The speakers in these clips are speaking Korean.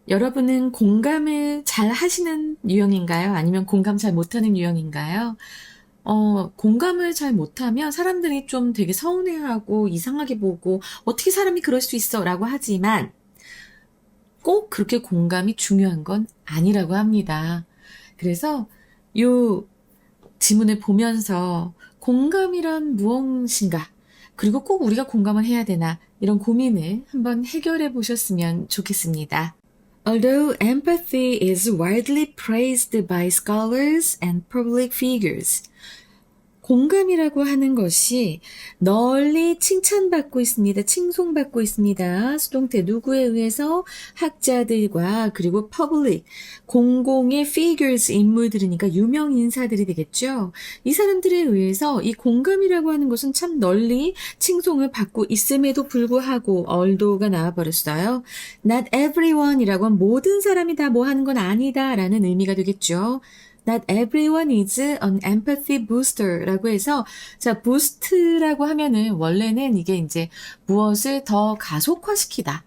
여러분은 공감을 잘 하시는 유형인가요? 아니면 공감 잘 못하는 유형인가요? 공감을 잘 못하면 사람들이 좀 되게 서운해하고 이상하게 보고 어떻게 사람이 그럴 수 있어? 라고 하지만 꼭 그렇게 공감이 중요한 건 아니라고 합니다. 그래서 요 지문을 보면서 공감이란 무엇인가? 그리고 꼭 우리가 공감을 해야 되나? 이런 고민을 한번 해결해 보셨으면 좋겠습니다. Although empathy is widely praised by scholars and public figures, 공감이라고 하는 것이 널리 칭찬받고 있습니다. 칭송받고 있습니다. 수동태 누구에 의해서 학자들과 그리고 public, 공공의 figures, 인물들이니까 유명 인사들이 되겠죠. 이 사람들에 의해서 이 공감이라고 하는 것은 참 널리 칭송을 받고 있음에도 불구하고 although가 나와버렸어요. Not everyone이라고 하면 모든 사람이 다 뭐 하는 건 아니다 라는 의미가 되겠죠. Not everyone is an empathy booster 라고 해서, 자, boost라고 하면은 원래는 이게 이제 무엇을 더 가속화시키다,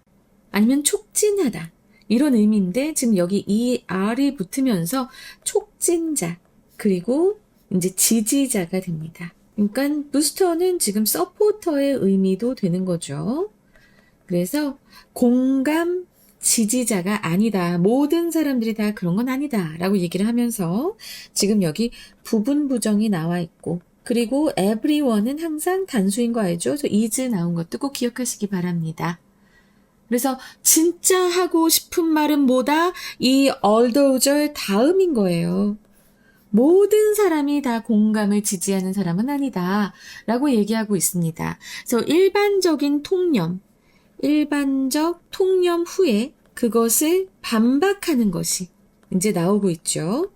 아니면 촉진하다, 이런 의미인데, 지금 여기 이 R이 붙으면서 촉진자, 그리고 이제 지지자가 됩니다. 그러니까 부스터는 지금 서포터의 의미도 되는 거죠. 그래서 공감, 지지자가 아니다. 모든 사람들이 다 그런 건 아니다. 라고 얘기를 하면서 지금 여기 부분 부정이 나와 있고, 그리고 everyone은 항상 단수인 거 알죠? 그래서 is 나온 것도 꼭 기억하시기 바랍니다. 그래서 진짜 하고 싶은 말은 뭐다? 이 although절 다음인 거예요. 모든 사람이 다 공감을 지지하는 사람은 아니다. 라고 얘기하고 있습니다. 그래서 일반적 통념 후에 그것을 반박하는 것이 이제 나오고 있죠.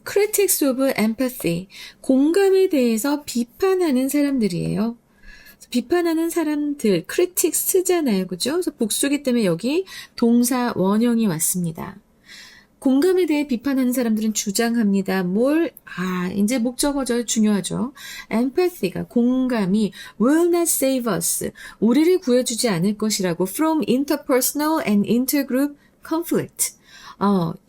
Critics of empathy, 공감에 대해서 비판하는 사람들이에요. 비판하는 사람들, critics잖아요, 그죠? 그래서 복수기 때문에 여기 동사 원형이 왔습니다. 공감에 대해 비판하는 사람들은 주장합니다. 이제 목적어절 중요하죠. empathy가, 공감이 will not save us, 우리를 구해주지 않을 것이라고 from interpersonal and intergroup conflict.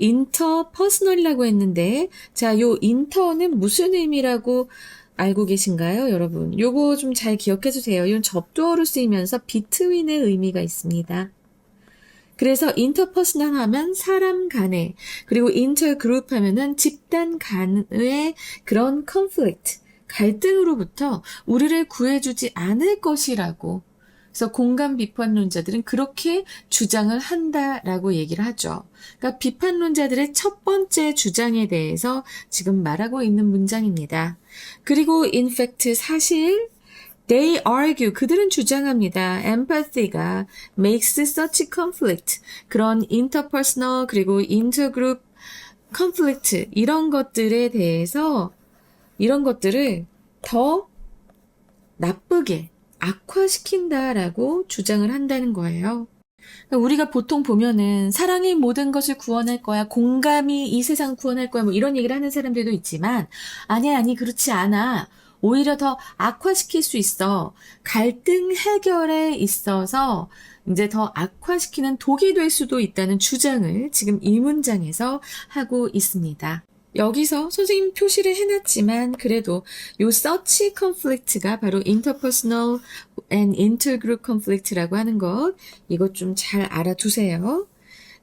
interpersonal이라고 했는데, 자, 요 inter는 무슨 의미라고 알고 계신가요, 여러분? 요거 좀 잘 기억해 주세요. 이건 접두어로 쓰이면서 between의 의미가 있습니다. 그래서 인터퍼스널 하면 사람 간의, 그리고 인터그룹 하면은 집단 간의 그런 컨플릭트, 갈등으로부터 우리를 구해주지 않을 것이라고. 그래서 공감 비판론자들은 그렇게 주장을 한다라고 얘기를 하죠. 그러니까 비판론자들의 첫 번째 주장에 대해서 지금 말하고 있는 문장입니다. 그리고 in fact 사실 They argue, 그들은 주장합니다. Empathy가 makes such conflict, 그런 interpersonal 그리고 intergroup conflict, 이런 것들에 대해서, 이런 것들을 더 나쁘게 악화시킨다라고 주장을 한다는 거예요. 우리가 보통 보면은 사랑이 모든 것을 구원할 거야, 공감이 이 세상 구원할 거야, 뭐 이런 얘기를 하는 사람들도 있지만, 아니, 그렇지 않아. 오히려 더 악화시킬 수 있어. 갈등 해결에 있어서 이제 더 악화시키는 독이 될 수도 있다는 주장을 지금 이 문장에서 하고 있습니다. 여기서 선생님 표시를 해놨지만 그래도 요 such conflict가 바로 interpersonal and intergroup conflict라고 하는 것, 이것 좀 잘 알아두세요.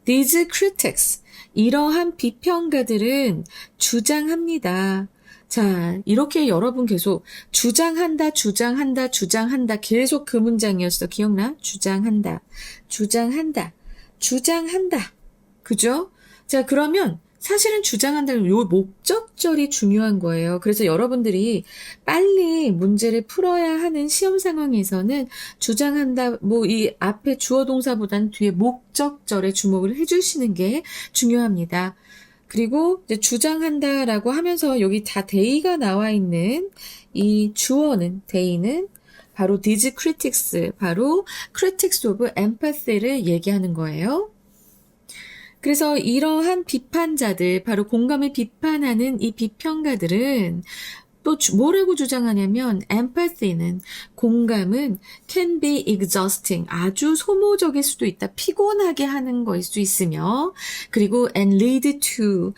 These critics, 이러한 비평가들은 주장합니다. 자, 이렇게 여러분 계속 주장한다 계속 그 문장이었어. 기억나? 주장한다. 그죠? 자, 그러면 사실은 주장한다는 요 목적절이 중요한 거예요. 그래서 여러분들이 빨리 문제를 풀어야 하는 시험 상황에서는 주장한다, 이 앞에 주어 동사보다는 뒤에 목적절에 주목을 해주시는 게 중요합니다. 그리고 이제 주장한다라고 하면서 여기 다 대의가 나와 있는 이 주어는, 대의는 바로 these critics, 바로 critics of empathy를 얘기하는 거예요. 그래서 이러한 비판자들, 바로 공감을 비판하는 이 비평가들은 또 뭐라고 주장하냐면 empathy는 공감은 can be exhausting 아주 소모적일 수도 있다. 피곤하게 하는 거일 수 있으며 그리고 and lead to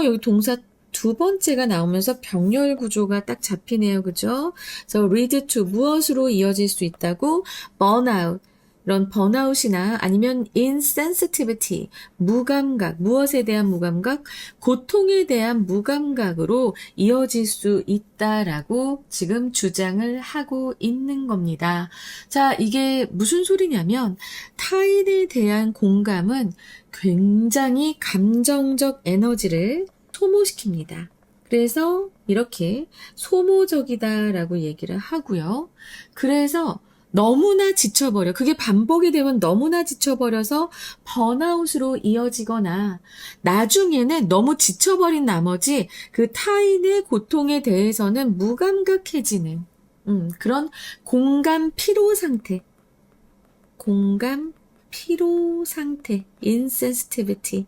여기 동사 두 번째가 나오면서 병렬 구조가 딱 잡히네요. 그죠? 그래서 lead to 무엇으로 이어질 수 있다고 burnout 이런 번아웃이나 아니면 insensitivity, 무감각, 무엇에 대한 무감각, 고통에 대한 무감각으로 이어질 수 있다라고 지금 주장을 하고 있는 겁니다. 자, 이게 무슨 소리냐면 타인에 대한 공감은 굉장히 감정적 에너지를 소모시킵니다. 그래서 이렇게 소모적이다라고 얘기를 하고요. 그래서 너무나 지쳐버려. 그게 반복이 되면 너무나 지쳐버려서 번아웃으로 이어지거나 나중에는 너무 지쳐버린 나머지 그 타인의 고통에 대해서는 무감각해지는 그런 공감 피로 상태. 공감 피로 상태. insensitivity.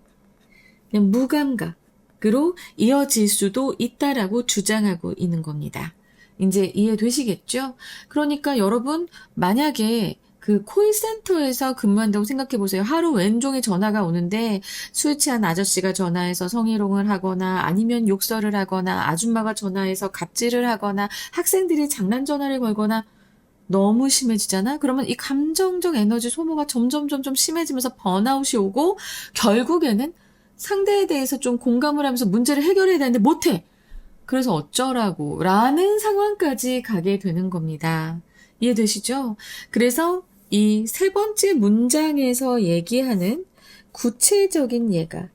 그냥 무감각으로 이어질 수도 있다라고 주장하고 있는 겁니다. 이제 이해되시겠죠? 그러니까 여러분 만약에 그 콜센터에서 근무한다고 생각해 보세요. 하루 왼종일 전화가 오는데 술 취한 아저씨가 전화해서 성희롱을 하거나 아니면 욕설을 하거나 아줌마가 전화해서 갑질을 하거나 학생들이 장난 전화를 걸거나 너무 심해지잖아? 그러면 이 감정적 에너지 소모가 점점 심해지면서 번아웃이 오고 결국에는 상대에 대해서 좀 공감을 하면서 문제를 해결해야 되는데 못해! 그래서 어쩌라고 라는 상황까지 가게 되는 겁니다. 이해되시죠? 그래서 이 세 번째 문장에서 얘기하는 구체적인 예가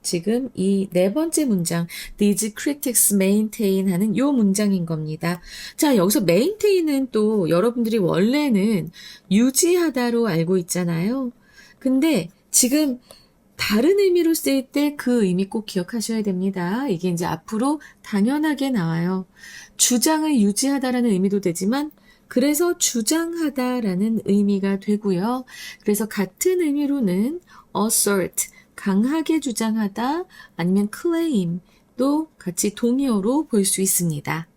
지금 이 네 번째 문장 These critics maintain 하는 요 문장인 겁니다. 자, 여기서 maintain은 또 여러분들이 원래는 유지하다로 알고 있잖아요. 근데 지금 다른 의미로 쓰일 때 그 의미 꼭 기억하셔야 됩니다. 이게 이제 앞으로 당연하게 나와요. 주장을 유지하다라는 의미도 되지만 그래서 주장하다라는 의미가 되고요. 그래서 같은 의미로는 assert, 강하게 주장하다 아니면 claim도 같이 동의어로 볼 수 있습니다.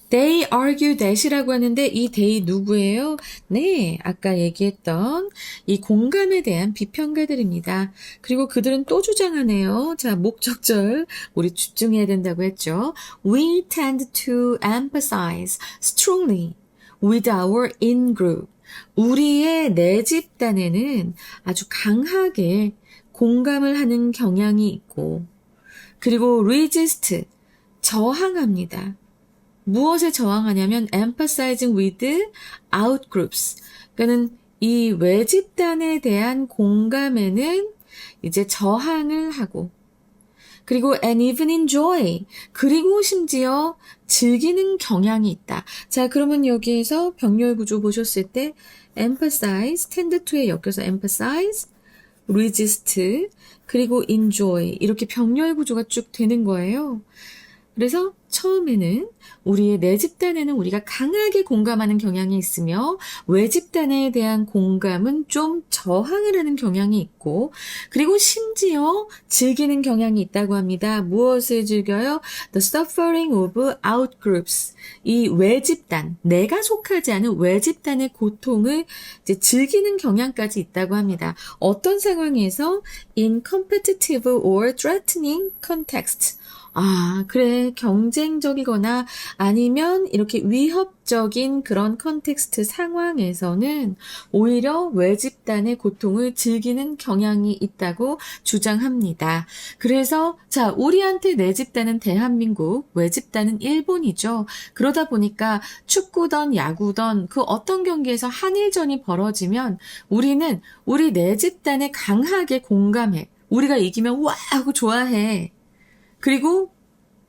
They argue that이라고 하는데 이 they 누구예요? 네, 아까 얘기했던 이 공감에 대한 비평가들입니다. 그리고 그들은 또 주장하네요. 자, 목적절 우리 집중해야 된다고 했죠. We tend to emphasize strongly with our in-group. 우리의 내 집단에는 아주 강하게 공감을 하는 경향이 있고 그리고 resist, 저항합니다. 무엇에 저항하냐면 emphasizing with outgroups. 그러니까는 이 외집단에 대한 공감에는 이제 저항을 하고 그리고 and even enjoy. 그리고 심지어 즐기는 경향이 있다. 자, 그러면 여기에서 병렬 구조 보셨을 때 emphasize, tend to에 엮여서 emphasize, resist, 그리고 enjoy. 이렇게 병렬 구조가 쭉 되는 거예요. 그래서 처음에는 우리의 내 집단에는 우리가 강하게 공감하는 경향이 있으며 외 집단에 대한 공감은 좀 저항을 하는 경향이 있고 그리고 심지어 즐기는 경향이 있다고 합니다. 무엇을 즐겨요? The suffering of outgroups. 이 외 집단, 내가 속하지 않은 외 집단의 고통을 이제 즐기는 경향까지 있다고 합니다. 어떤 상황에서 in competitive or threatening context. 아, 그래. 경쟁적이거나 아니면 이렇게 위협적인 그런 컨텍스트 상황에서는 오히려 외집단의 고통을 즐기는 경향이 있다고 주장합니다. 그래서 자, 우리한테 내 집단은 대한민국, 외집단은 일본이죠. 그러다 보니까 축구던 야구던 그 어떤 경기에서 한일전이 벌어지면 우리는 우리 내 집단에 강하게 공감해. 우리가 이기면 와 하고 좋아해. 그리고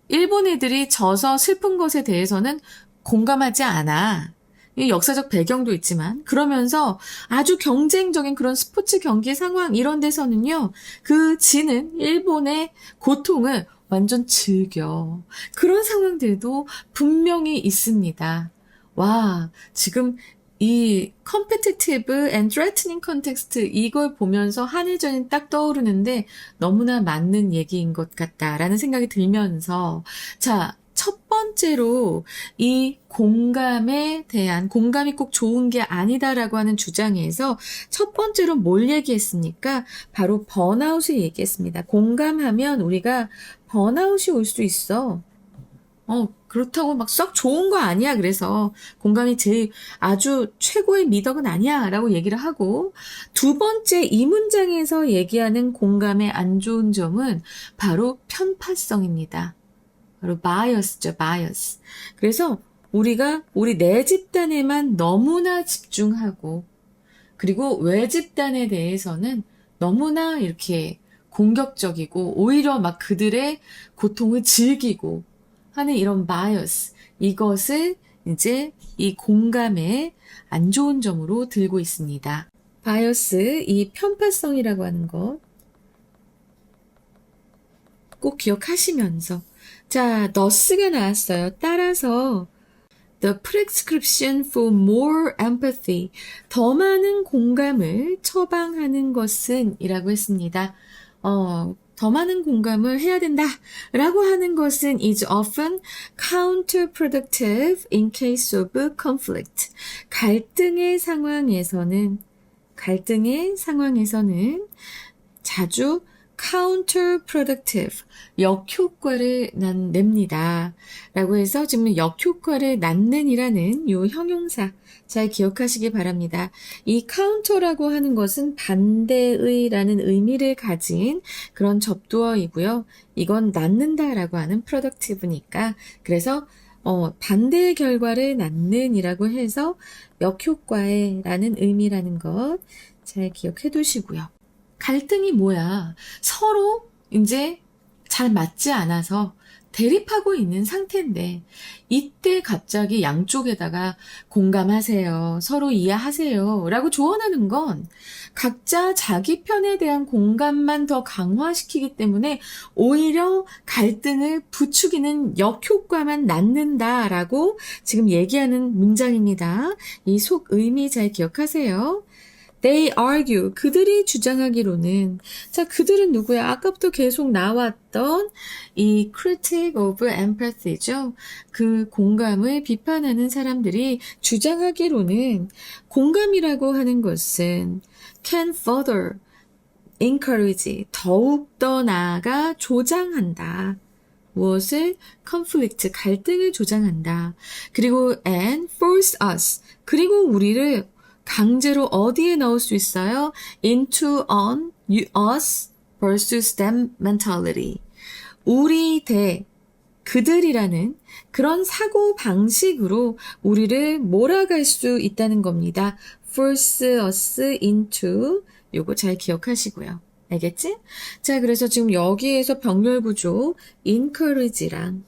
일본 애들이 져서 슬픈 것에 대해서는 공감하지 않아. 이 역사적 배경도 있지만 그러면서 아주 경쟁적인 그런 스포츠 경기 상황 이런 데서는요. 그 지는 일본의 고통을 완전 즐겨. 그런 상황들도 분명히 있습니다. 와, 지금 이 competitive and threatening context 이걸 보면서 한일전이 딱 떠오르는데 너무나 맞는 얘기인 것 같다라는 생각이 들면서 자, 첫 번째로 이 공감에 대한, 공감이 꼭 좋은 게 아니다라고 하는 주장에서 첫 번째로 뭘 얘기했습니까? 바로 번아웃을 얘기했습니다. 공감하면 우리가 번아웃이 올 수 있어. 그렇다고 막 썩 좋은 거 아니야. 그래서 공감이 제일 아주 최고의 미덕은 아니야. 라고 얘기를 하고, 두 번째 이 문장에서 얘기하는 공감의 안 좋은 점은 바로 편파성입니다. 바로 bias죠, bias. 그래서 우리가 우리 내 집단에만 너무나 집중하고, 그리고 외 집단에 대해서는 너무나 이렇게 공격적이고, 오히려 막 그들의 고통을 즐기고 하는 이런 bias. 이것을 이제 이 공감의 안 좋은 점으로 들고 있습니다. bias, 이 편파성이라고 하는 것 꼭 기억하시면서. 자, nurse가 나왔어요. 따라서 The prescription for more empathy, 더 많은 공감을 처방하는 것은 이라고 했습니다. 더 많은 공감을 해야 된다 라고 하는 것은 is often counterproductive in case of conflict. 갈등의 상황에서는 자주 counterproductive, 역효과를 냅니다. 라고 해서 지금 역효과를 낳는 이라는 요 형용사 잘 기억하시기 바랍니다. 이 counter라고 하는 것은 반대의 라는 의미를 가진 그런 접두어이고요. 이건 낳는다 라고 하는 productive니까 그래서 반대의 결과를 낳는 이라고 해서 역효과에 라는 의미라는 것 잘 기억해 두시고요. 갈등이 뭐야? 서로 이제 잘 맞지 않아서 대립하고 있는 상태인데 이때 갑자기 양쪽에다가 공감하세요. 서로 이해하세요. 라고 조언하는 건 각자 자기 편에 대한 공감만 더 강화시키기 때문에 오히려 갈등을 부추기는 역효과만 낳는다라고 지금 얘기하는 문장입니다. 이 속 의미 잘 기억하세요. They argue. 그들이 주장하기로는, 자, 그들은 누구야? 아까부터 계속 나왔던 이 critic of empathy죠. 그 공감을 비판하는 사람들이 주장하기로는 공감이라고 하는 것은 can further encourage, 더욱더 나아가 조장한다. 무엇을? conflict, 갈등을 조장한다. 그리고 and force us, 그리고 우리를 강제로 어디에 넣을 수 있어요? into on us versus them mentality. 우리 대 그들이라는 그런 사고 방식으로 우리를 몰아갈 수 있다는 겁니다. force us into, 요거 잘 기억하시고요. 알겠지? 자, 그래서 지금 여기에서 병렬 구조 encourage랑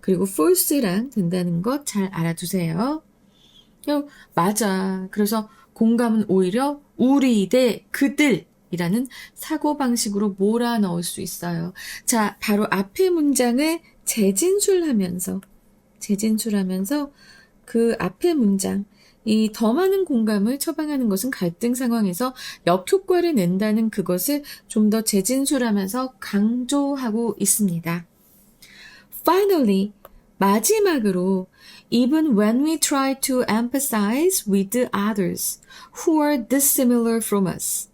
그리고 force랑 된다는 것 잘 알아두세요. 맞아. 그래서 공감은 오히려 우리 대 그들이라는 사고방식으로 몰아넣을 수 있어요. 자, 바로 앞의 문장을 재진술하면서 그 앞의 문장, 이 더 많은 공감을 처방하는 것은 갈등 상황에서 역효과를 낸다는 그것을 좀 더 재진술하면서 강조하고 있습니다. Finally, 마지막으로 even when we try to empathize with others who are dissimilar from us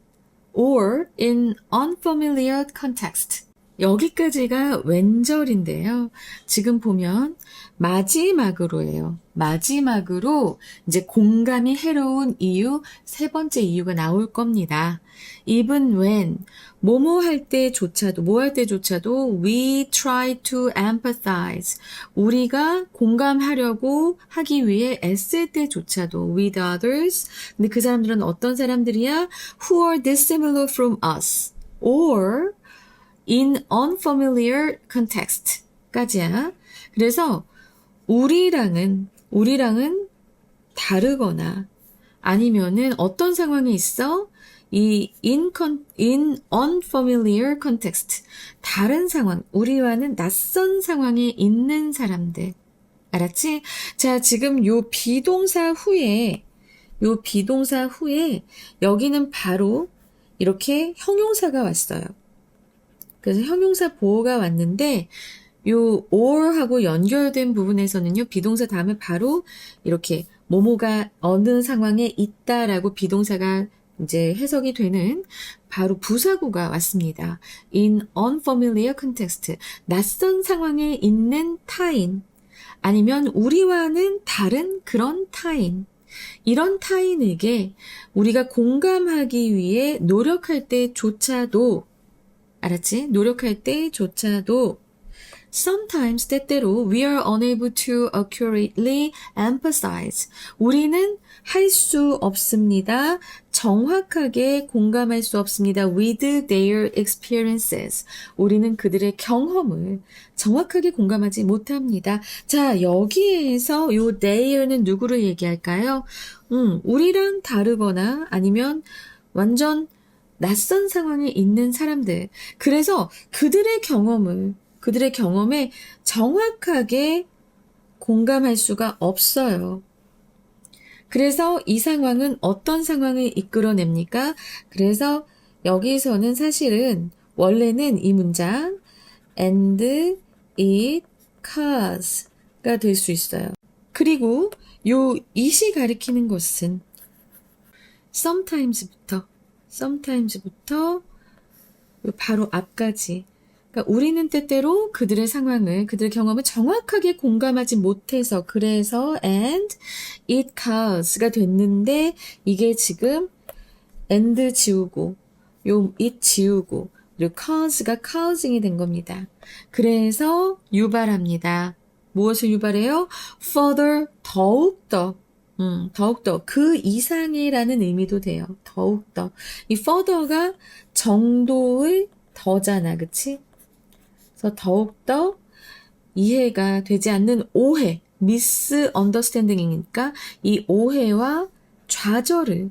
or in unfamiliar context. 여기까지가 왼절인데요. 지금 보면 마지막으로예요. 마지막으로 이제 공감이 해로운 이유, 세 번째 이유가 나올 겁니다. Even when, 뭐뭐 할 때조차도, 뭐 할 때조차도 we try to empathize. 우리가 공감하려고 하기 위해 애쓸 때조차도 with others. 근데 그 사람들은 어떤 사람들이야? Who are dissimilar from us. or in unfamiliar context까지야. 그래서 우리랑은 다르거나 아니면은 어떤 상황에 있어? 이 in unfamiliar context, 다른 상황, 우리와는 낯선 상황에 있는 사람들. 알았지? 자, 지금 요 비동사 후에 여기는 바로 이렇게 형용사가 왔어요. 그래서 형용사 보호가 왔는데 요 or하고 연결된 부분에서는요, 비동사 다음에 바로 이렇게 뭐뭐가 어느 상황에 있다라고 비동사가 이제 해석이 되는 바로 부사구가 왔습니다. In unfamiliar context. 낯선 상황에 있는 타인. 아니면 우리와는 다른 그런 타인. 이런 타인에게 우리가 공감하기 위해 노력할 때조차도, 알았지? 노력할 때조차도 sometimes 때때로 we are unable to accurately empathize. 우리는 할 수 없습니다. 정확하게 공감할 수 없습니다. with their experiences. 우리는 그들의 경험을 정확하게 공감하지 못합니다. 자, 여기에서 요 their는 누구를 얘기할까요? 우리랑 다르거나 아니면 완전 낯선 상황에 있는 사람들. 그래서 그들의 경험에 정확하게 공감할 수가 없어요. 그래서 이 상황은 어떤 상황을 이끌어냅니까? 그래서 여기서는 사실은 원래는 이 문장 and it cause가 될 수 있어요. 그리고 요 it이 가리키는 것은 sometimes부터 바로 앞까지, 그러니까 우리는 때때로 그들의 상황을, 그들의 경험을 정확하게 공감하지 못해서, 그래서 and it causes가 됐는데, 이게 지금 and 지우고 요 it 지우고 그리고 cause가 causing이 된 겁니다. 그래서 유발합니다. 무엇을 유발해요? further, 더욱더 그 이상이라는 의미도 돼요. 더욱더. 이 further가 정도의 더잖아, 그치? 그래서 더욱더 이해가 되지 않는 오해, misunderstanding이니까 이 오해와 좌절을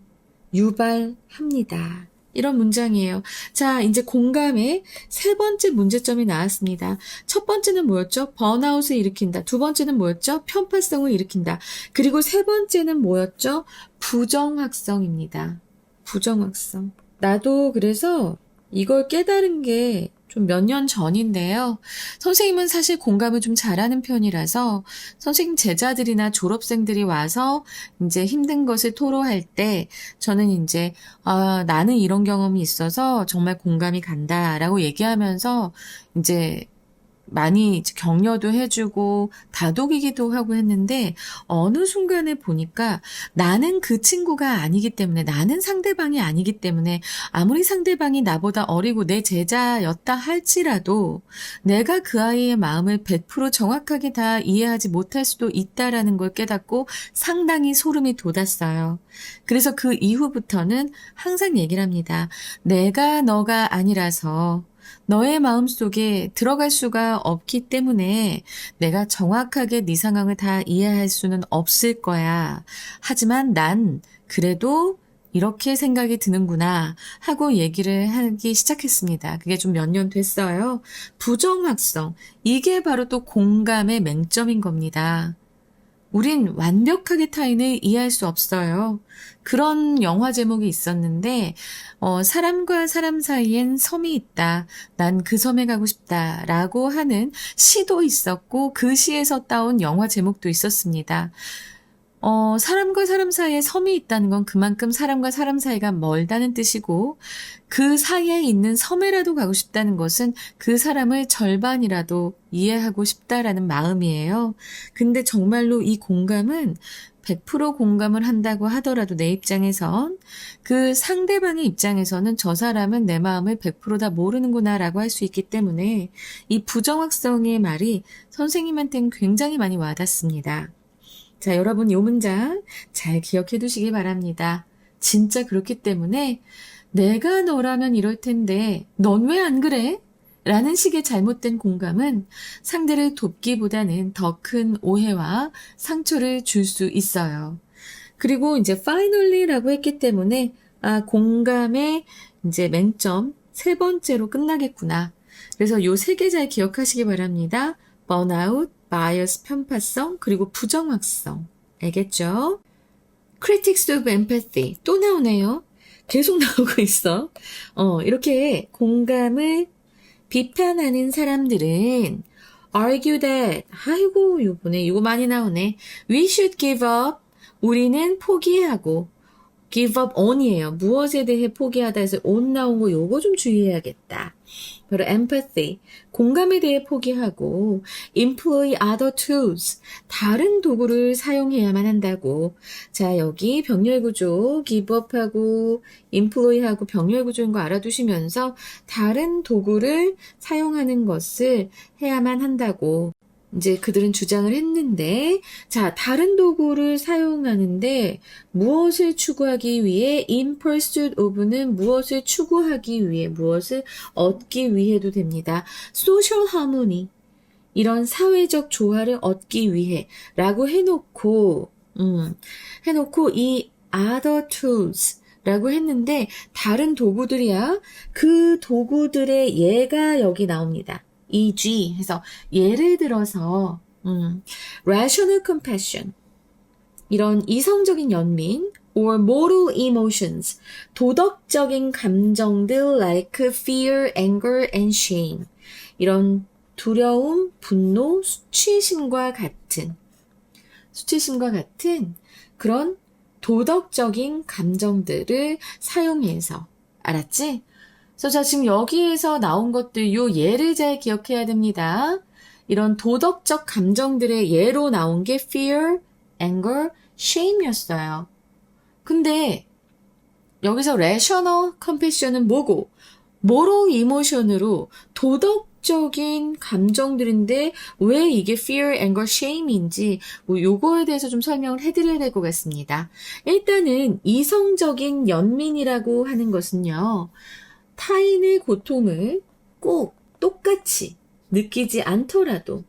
유발합니다. 이런 문장이에요. 자, 이제 공감의 세 번째 문제점이 나왔습니다. 첫 번째는 뭐였죠? 번아웃을 일으킨다. 두 번째는 뭐였죠? 편파성을 일으킨다. 그리고 세 번째는 뭐였죠? 부정확성입니다. 부정확성. 나도 그래서 이걸 깨달은 게 좀 몇 년 전인데요. 선생님은 사실 공감을 좀 잘하는 편이라서 선생님 제자들이나 졸업생들이 와서 이제 힘든 것을 토로할 때 저는 이제 나는 이런 경험이 있어서 정말 공감이 간다라고 얘기하면서 이제 많이 이제 격려도 해주고 다독이기도 하고 했는데 어느 순간에 보니까 나는 그 친구가 아니기 때문에, 나는 상대방이 아니기 때문에 아무리 상대방이 나보다 어리고 내 제자였다 할지라도 내가 그 아이의 마음을 100% 정확하게 다 이해하지 못할 수도 있다라는 걸 깨닫고 상당히 소름이 돋았어요. 그래서 그 이후부터는 항상 얘기를 합니다. 내가 너가 아니라서 너의 마음속에 들어갈 수가 없기 때문에 내가 정확하게 네 상황을 다 이해할 수는 없을 거야. 하지만 난 그래도 이렇게 생각이 드는구나 하고 얘기를 하기 시작했습니다. 그게 좀 몇 년 됐어요. 부정확성. 이게 바로 또 공감의 맹점인 겁니다. 우린 완벽하게 타인을 이해할 수 없어요. 그런 영화 제목이 있었는데 사람과 사람 사이엔 섬이 있다. 난 그 섬에 가고 싶다. 라고 하는 시도 있었고 그 시에서 따온 영화 제목도 있었습니다. 사람과 사람 사이에 섬이 있다는 건 그만큼 사람과 사람 사이가 멀다는 뜻이고 그 사이에 있는 섬에라도 가고 싶다는 것은 그 사람을 절반이라도 이해하고 싶다라는 마음이에요. 근데 정말로 이 공감은 100% 공감을 한다고 하더라도 내 입장에선 그 상대방의 입장에서는 저 사람은 내 마음을 100% 다 모르는구나라고 할 수 있기 때문에 이 부정확성의 말이 선생님한테는 굉장히 많이 와닿습니다. 자, 여러분 이 문장 잘 기억해 두시기 바랍니다. 진짜 그렇기 때문에 내가 너라면 이럴 텐데 넌 왜 안 그래? 라는 식의 잘못된 공감은 상대를 돕기보다는 더 큰 오해와 상처를 줄 수 있어요. 그리고 이제 finally라고 했기 때문에 공감의 이제 맹점 세 번째로 끝나겠구나. 그래서 요 세 개 잘 기억하시기 바랍니다. 번아웃, 바이어스 편파성, 그리고 부정확성. 알겠죠? Critics of empathy. 또 나오네요. 계속 나오고 있어. 이렇게 공감을 비판하는 사람들은 argue that. 아이고, 요번에 이거 많이 나오네. We should give up. 우리는 포기하고. give up on이에요. 무엇에 대해 포기하다 해서 on 나온 거 요거 좀 주의해야겠다. 바로 empathy. 공감에 대해 포기하고 employ other tools. 다른 도구를 사용해야만 한다고. 자, 여기 병렬 구조 give up하고 employ하고 병렬 구조인 거 알아두시면서 다른 도구를 사용하는 것을 해야만 한다고. 이제 그들은 주장을 했는데, 자, 다른 도구를 사용하는데 무엇을 추구하기 위해 in pursuit of는 무엇을 추구하기 위해, 무엇을 얻기 위해도 됩니다. social harmony, 이런 사회적 조화를 얻기 위해 라고 해놓고 이 other tools 라고 했는데 다른 도구들이야. 그 도구들의 예가 여기 나옵니다. e.g. 해서 예를 들어서 rational compassion, 이런 이성적인 연민, or moral emotions, 도덕적인 감정들 like fear, anger, and shame, 이런 두려움, 분노, 수치심과 같은 그런 도덕적인 감정들을 사용해서, 알았지? 그래서 자, 지금 여기에서 나온 것들, 요 예를 잘 기억해야 됩니다. 이런 도덕적 감정들의 예로 나온 게 fear, anger, shame이었어요. 근데 여기서 rational compassion은 뭐고? moral emotion으로 도덕적인 감정들인데 왜 이게 fear, anger, shame인지 요거에 대해서 좀 설명을 해드려야 될 것 같습니다. 일단은 이성적인 연민이라고 하는 것은요, 타인의 고통을 꼭 똑같이 느끼지 않더라도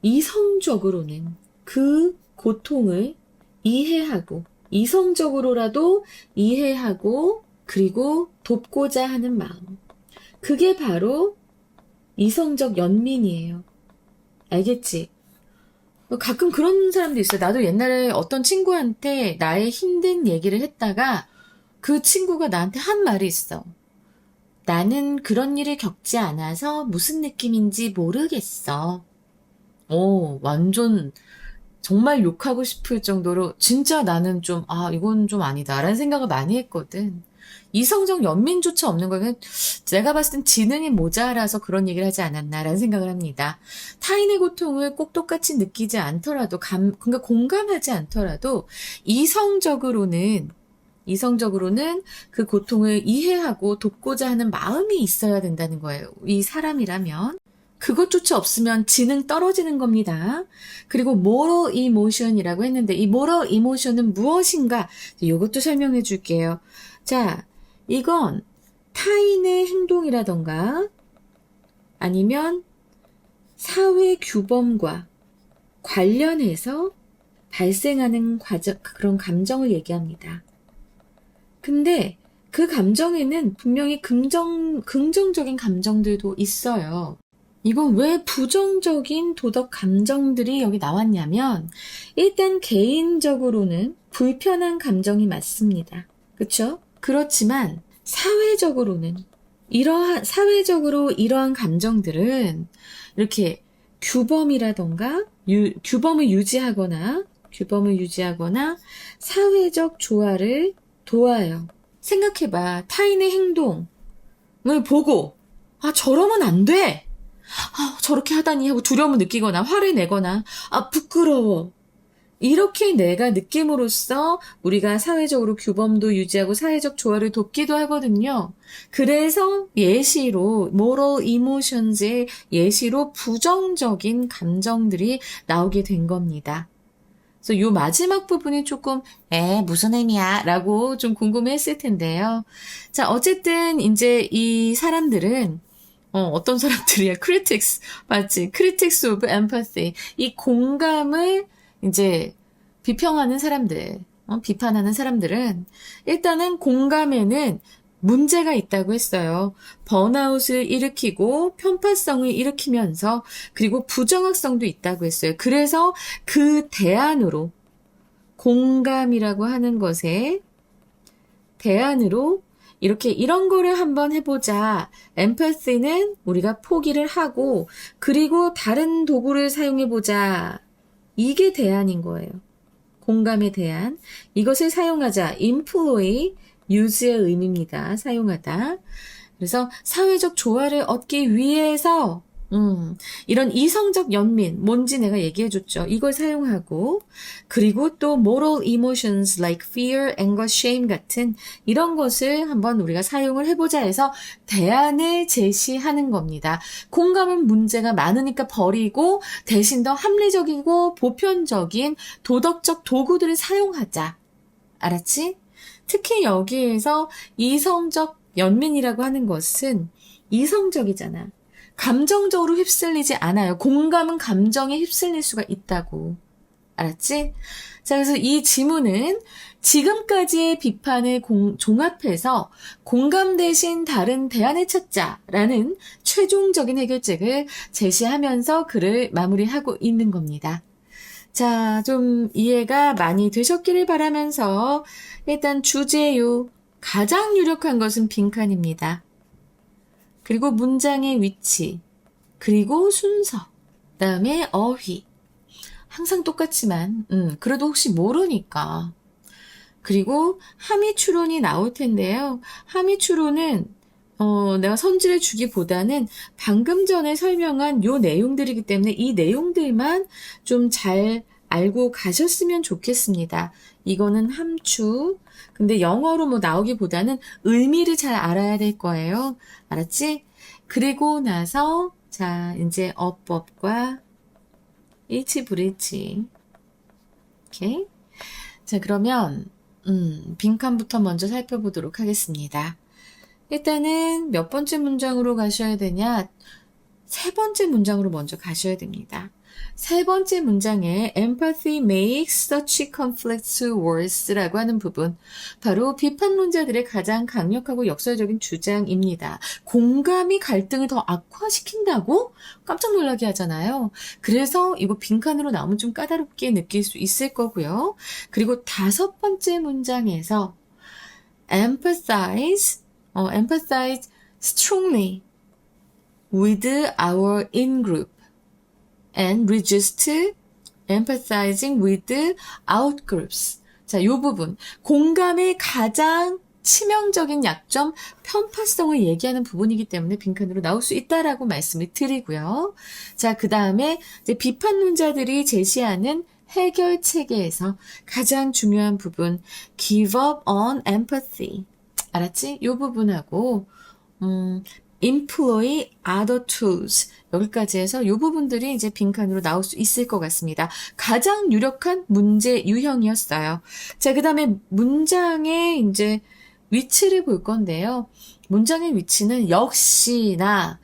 이성적으로는 그 고통을 이해하고, 이성적으로라도 이해하고, 그리고 돕고자 하는 마음. 그게 바로 이성적 연민이에요. 알겠지? 가끔 그런 사람도 있어요. 나도 옛날에 어떤 친구한테 나의 힘든 얘기를 했다가 그 친구가 나한테 한 말이 있어. 나는 그런 일을 겪지 않아서 무슨 느낌인지 모르겠어. 완전 정말 욕하고 싶을 정도로 진짜 나는 좀, 이건 좀 아니다 라는 생각을 많이 했거든. 이성적 연민조차 없는 거는 내가 봤을 땐 지능이 모자라서 그런 얘기를 하지 않았나라는 생각을 합니다. 타인의 고통을 꼭 똑같이 느끼지 않더라도, 그러니까 공감하지 않더라도 이성적으로는 그 고통을 이해하고 돕고자 하는 마음이 있어야 된다는 거예요. 이 사람이라면. 그것조차 없으면 지능 떨어지는 겁니다. 그리고 moral emotion이라고 했는데 이 moral emotion은 무엇인가? 이것도 설명해 줄게요. 자, 이건 타인의 행동이라던가 아니면 사회 규범과 관련해서 발생하는 그런 감정을 얘기합니다. 근데 그 감정에는 분명히 긍정적인 감정들도 있어요. 이건 왜 부정적인 도덕 감정들이 여기 나왔냐면, 일단 개인적으로는 불편한 감정이 맞습니다. 그쵸? 그렇지만 사회적으로 이러한 감정들은 이렇게 규범을 유지하거나 사회적 조화를 도와요. 생각해봐. 타인의 행동을 보고 저러면 안 돼. 저렇게 하다니 하고 두려움을 느끼거나 화를 내거나 부끄러워. 이렇게 내가 느낌으로써 우리가 사회적으로 규범도 유지하고 사회적 조화를 돕기도 하거든요. 그래서 예시로 moral emotions의 예시로 부정적인 감정들이 나오게 된 겁니다. 그래서 요 마지막 부분이 조금 무슨 의미야? 라고 좀 궁금했을 텐데요. 자, 어쨌든 이제 이 사람들은 어떤 사람들이야? critics, 맞지? critics of empathy. 이 공감을 이제 비평하는 사람들, 비판하는 사람들은 일단은 공감에는 문제가 있다고 했어요. 번아웃을 일으키고 편파성을 일으키면서 그리고 부정확성도 있다고 했어요. 그래서 그 대안으로 공감이라고 하는 것에 대안으로 이렇게 이런 거를 한번 해보자. empathy는 우리가 포기를 하고 그리고 다른 도구를 사용해보자. 이게 대안인 거예요. 공감에 대한 이것을 사용하자. employ, use의 의미입니다. 사용하다. 그래서 사회적 조화를 얻기 위해서 이런 이성적 연민, 뭔지 내가 얘기해줬죠. 이걸 사용하고 그리고 또 moral emotions like fear, anger, shame 같은 이런 것을 한번 우리가 사용을 해보자 해서 대안을 제시하는 겁니다. 공감은 문제가 많으니까 버리고 대신 더 합리적이고 보편적인 도덕적 도구들을 사용하자. 알았지? 특히 여기에서 이성적 연민이라고 하는 것은 이성적이잖아. 감정적으로 휩쓸리지 않아요. 공감은 감정에 휩쓸릴 수가 있다고. 알았지? 자, 그래서 이 지문은 지금까지의 비판을 종합해서 공감 대신 다른 대안을 찾자라는 최종적인 해결책을 제시하면서 글을 마무리하고 있는 겁니다. 자, 좀 이해가 많이 되셨기를 바라면서 일단 주제요. 가장 유력한 것은 빈칸입니다. 그리고 문장의 위치, 그리고 순서, 그다음에 어휘. 항상 똑같지만, 그래도 혹시 모르니까. 그리고 함의 추론이 나올 텐데요. 함의 추론은 내가 선지를 주기보다는 방금 전에 설명한 요 내용들이기 때문에 이 내용들만 좀 잘 알고 가셨으면 좋겠습니다. 이거는 함추. 근데 영어로 뭐 나오기보다는 의미를 잘 알아야 될 거예요. 알았지? 그리고 나서 자, 이제 어법과 일치 불일치. 오케이? 자, 그러면 빈칸부터 먼저 살펴보도록 하겠습니다. 일단은 몇 번째 문장으로 가셔야 되냐? 세 번째 문장으로 먼저 가셔야 됩니다. 세 번째 문장에 empathy makes such conflicts worse라고 하는 부분, 바로 비판론자들의 가장 강력하고 역설적인 주장입니다. 공감이 갈등을 더 악화시킨다고? 깜짝 놀라게 하잖아요. 그래서 이거 빈칸으로 나오면 좀 까다롭게 느낄 수 있을 거고요. 그리고 다섯 번째 문장에서 empathize strongly with our in-group and resist empathizing with out-groups. 자, 요 부분. 공감의 가장 치명적인 약점, 편파성을 얘기하는 부분이기 때문에 빈칸으로 나올 수 있다라고 말씀을 드리고요. 자, 그 다음에 이제 비판론자들이 제시하는 해결 체계에서 가장 중요한 부분, give up on empathy. 알았지? 요 부분하고, employ other tools. 여기까지 해서 이 부분들이 이제 빈칸으로 나올 수 있을 것 같습니다. 가장 유력한 문제 유형이었어요. 자, 그 다음에 문장의 이제 위치를 볼 건데요. 문장의 위치는 역시나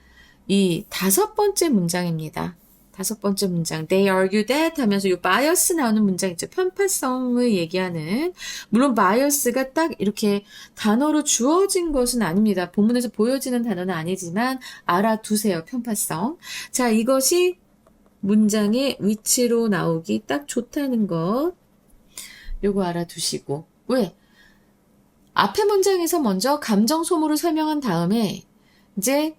이 다섯 번째 문장입니다. 다섯 번째 문장, they argue that 하면서 이 bias 나오는 문장 있죠. 편파성을 얘기하는. 물론 bias가 딱 이렇게 단어로 주어진 것은 아닙니다. 본문에서 보여지는 단어는 아니지만 알아두세요. 편파성. 자, 이것이 문장의 위치로 나오기 딱 좋다는 것. 요거 알아두시고. 왜? 앞에 문장에서 먼저 감정 소모를 설명한 다음에 이제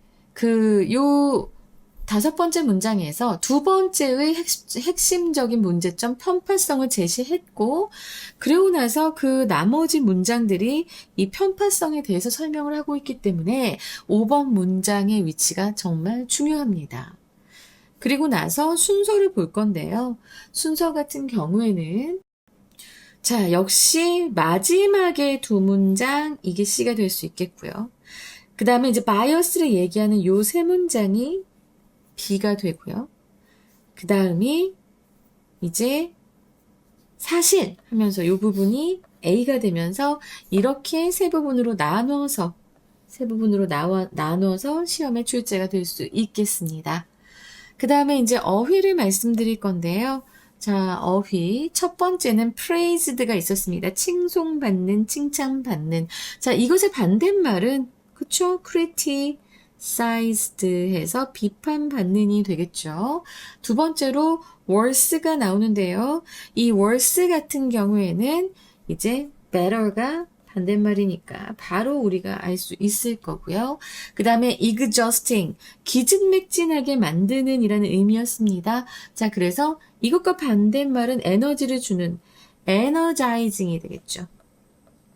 다섯 번째 문장에서 두 번째의 핵심적인 문제점 편파성을 제시했고, 그리고 나서 그 나머지 문장들이 이 편파성에 대해서 설명을 하고 있기 때문에 5번 문장의 위치가 정말 중요합니다. 그리고 나서 순서를 볼 건데요. 순서 같은 경우에는 자, 역시 마지막에 두 문장 이게 C가 될 수 있겠고요. 그 다음에 이제 바이어스를 얘기하는 요 세 문장이 B가 되고요. 그 다음이 이제 사실 하면서 이 부분이 A가 되면서 이렇게 세 부분으로 나눠서 시험에 출제가 될 수 있겠습니다. 그 다음에 이제 어휘를 말씀드릴 건데요. 자, 어휘. 첫 번째는 praised가 있었습니다. 칭송받는, 칭찬받는. 자, 이것의 반대말은 그쵸? criticized 해서 비판받는이 되겠죠. 두 번째로 worse가 나오는데요. 이 worse 같은 경우에는 이제 better가 반대말이니까 바로 우리가 알 수 있을 거고요. 그 다음에 exhausting, 기진맥진하게 만드는 이라는 의미였습니다. 자, 그래서 이것과 반대말은 에너지를 주는 energizing이 되겠죠.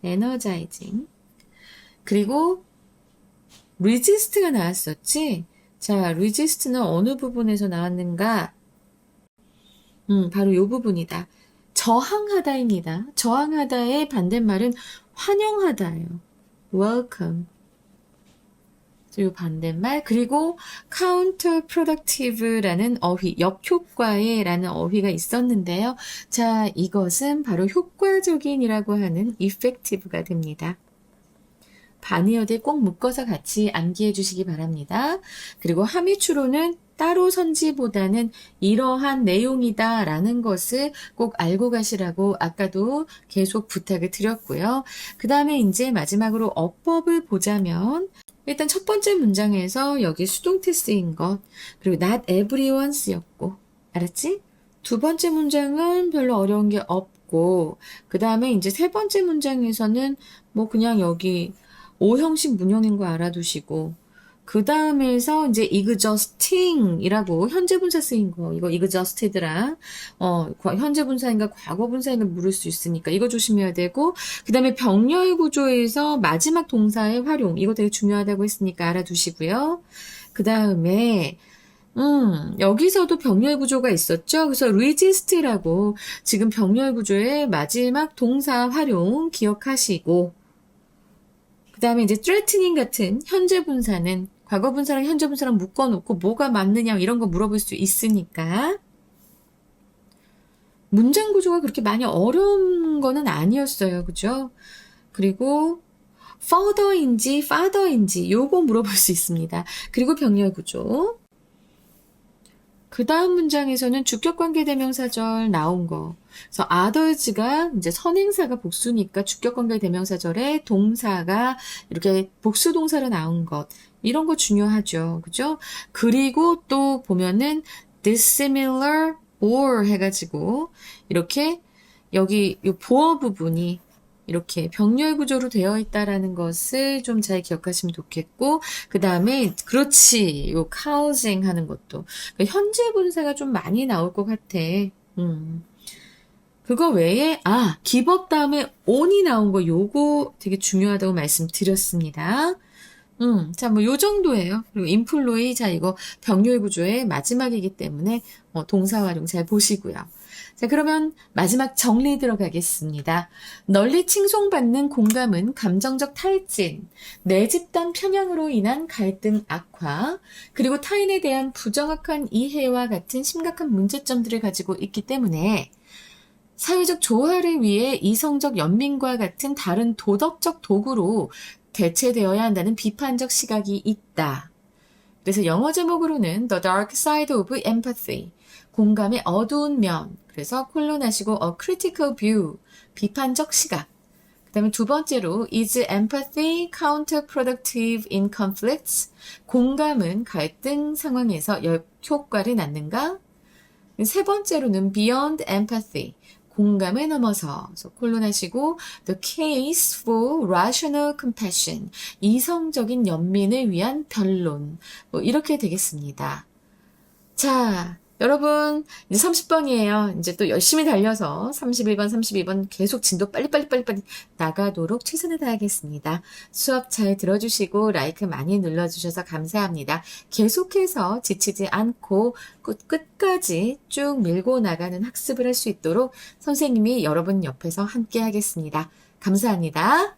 energizing. 그리고 resist가 나왔었지? 자, resist는 어느 부분에서 나왔는가? 바로 이 부분이다. 저항하다입니다. 저항하다의 반대말은 환영하다예요. welcome. 이 반대말. 그리고 counterproductive라는 어휘, 역효과에 라는 어휘가 있었는데요. 자, 이것은 바로 효과적인이라고 하는 effective가 됩니다. 반의어들 꼭 묶어서 같이 암기해 주시기 바랍니다. 그리고 함의추로는 따로 선지보다는 이러한 내용이다 라는 것을 꼭 알고 가시라고 아까도 계속 부탁을 드렸고요. 그 다음에 이제 마지막으로 어법을 보자면 일단 첫 번째 문장에서 여기 수동태 쓰인 것, 그리고 not everyone 쓰였고, 알았지? 두 번째 문장은 별로 어려운 게 없고, 그 다음에 이제 세 번째 문장에서는 뭐 그냥 여기 O형식 문형인 거 알아두시고, 그 다음에서 이제 exhausting이라고 현재 분사 쓰인 거, 이거 exhausted라, 현재 분사인가 과거 분사인가 물을 수 있으니까 이거 조심해야 되고, 그 다음에 병렬 구조에서 마지막 동사의 활용, 이거 되게 중요하다고 했으니까 알아두시고요. 그 다음에 여기서도 병렬 구조가 있었죠. 그래서 resist라고 지금 병렬 구조의 마지막 동사 활용 기억하시고, 그 다음에 이제 threatening 같은 현재 분사는 과거 분사랑 현재 분사랑 묶어놓고 뭐가 맞느냐 이런 거 물어볼 수 있으니까 문장 구조가 그렇게 많이 어려운 거는 아니었어요. 그죠? 그리고 further인지 farther인지 요거 물어볼 수 있습니다. 그리고 병렬 구조. 그 다음 문장에서는 주격관계대명사절 나온 거. 그래서 others가 이제 선행사가 복수니까 주격관계대명사절에 동사가 이렇게 복수 동사로 나온 것. 이런 거 중요하죠. 그죠? 그리고 또 보면은 dissimilar or 해가지고 이렇게 여기 요 보어 부분이 이렇게 병렬 구조로 되어 있다라는 것을 좀 잘 기억하시면 좋겠고, 그 다음에 그렇지, 요 causing 하는 것도 그러니까 현재 분사가 좀 많이 나올 것 같아. 그거 외에 give up 다음에 on이 나온 거 요거 되게 중요하다고 말씀드렸습니다. 자, 뭐, 요 정도예요. 그리고 employ, 자, 이거 병렬 구조의 마지막이기 때문에, 동사 활용 잘 보시고요. 자, 그러면 마지막 정리 들어가겠습니다. 널리 칭송받는 공감은 감정적 탈진, 내 집단 편향으로 인한 갈등 악화, 그리고 타인에 대한 부정확한 이해와 같은 심각한 문제점들을 가지고 있기 때문에 사회적 조화를 위해 이성적 연민과 같은 다른 도덕적 도구로 대체되어야 한다는 비판적 시각이 있다. 그래서 영어 제목으로는 The Dark Side of Empathy, 공감의 어두운 면, 그래서 콜론하시고 A Critical View, 비판적 시각. 그 다음에 두 번째로 Is Empathy Counterproductive in Conflicts? 공감은 갈등 상황에서 역효과를 낳는가? 세 번째로는 Beyond Empathy, 공감을 넘어서 콜론하시고 The Case for Rational Compassion, 이성적인 연민을 위한 변론, 뭐 이렇게 되겠습니다. 자, 여러분 이제 30번이에요. 이제 또 열심히 달려서 31번, 32번 계속 진도 빨리빨리 나가도록 최선을 다하겠습니다. 수업 잘 들어주시고 라이크 많이 눌러주셔서 감사합니다. 계속해서 지치지 않고 끝까지 쭉 밀고 나가는 학습을 할 수 있도록 선생님이 여러분 옆에서 함께 하겠습니다. 감사합니다.